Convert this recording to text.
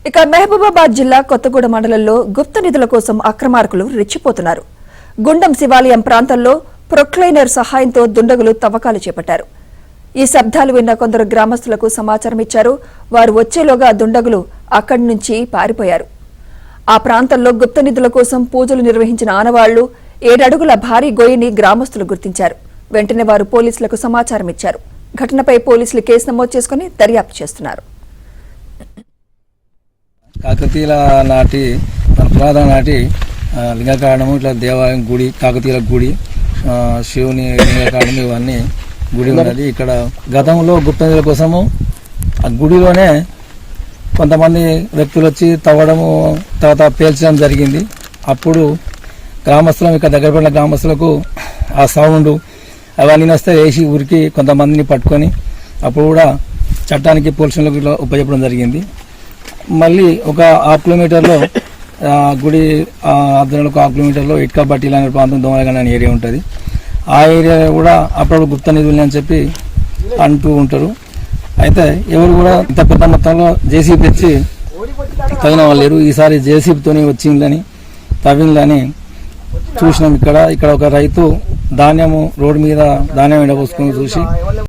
ఇక మహబూబాబాద్ జిల్లా కొత్తగూడ మండలంలో గుప్త నిధుల కోసం అక్రమార్కులు రెచ్చిపోతున్నారు. గుండం శివాలయం ప్రాంతంలో ప్రొక్లైనర్ సహాయంతో దుండగులు తవ్వకాలు చేపట్టారు. ఈ శబ్దాలు విన్న కొందరు గ్రామస్తులకు సమాచారం ఇచ్చారు. వారు వచ్చేలోగా దుండగులు అక్కడి నుంచి పారిపోయారు. ఆ ప్రాంతంలో గుప్త నిధుల కోసం పూజలు నిర్వహించిన ఆనవాళ్లు 7 అడుగుల భారీ గొయ్యిని గ్రామస్తులు గుర్తించారు. వెంటనే వారు పోలీసులకు సమాచారం ఇచ్చారు. ఘటనపై పోలీసులు కేసు నమోదు చేసుకుని దర్యాప్తు చేస్తున్నారు. కాకతీయుల నాటి మన పురాతన నాటి లింగకారణము ఇట్లా దేవాలయం గుడి, కాకతీయుల గుడి, శివుని లింగకారణం ఇవన్నీ గుడి ఉన్నది. ఇక్కడ గతంలో గుప్త నిధుల కోసము ఆ గుడిలోనే కొంతమంది వ్యక్తులు వచ్చి తవ్వడము, తర్వాత పేల్చడం జరిగింది. అప్పుడు గ్రామస్తులం, ఇక్కడ దగ్గర పడిన గ్రామస్తులకు ఆ సౌండ్ అవన్నీ వస్తే వేసి ఊరికి కొంతమందిని పట్టుకొని అప్పుడు కూడా చట్టానికి పోలీసులకు ఉపయోగపడడం జరిగింది. మళ్ళీ ఒక 1/2 కిలోమీటర్లో గుడి ఆధ్వర్యంలో 1/2 కిలోమీటర్లో ఇటుక బట్టీలు అనే ప్రాంతం, దోమలగండ అనే ఏరియా ఉంటుంది. ఆ ఏరియా కూడా అప్పుడప్పుడు గుప్త నిధులు అని చెప్పి అంటూ ఉంటారు. అయితే ఎవరు కూడా ఇంత పెద్ద మొత్తంలో జేసీబీ తెచ్చి తగిన వాళ్ళు లేరు. ఈసారి జేసీబీతోనే వచ్చిందని తవ్విందని చూసినాం. ఇక్కడ ఒక రైతు ధాన్యము రోడ్డు మీద ధాన్యం ఎండపోసుకొని చూసి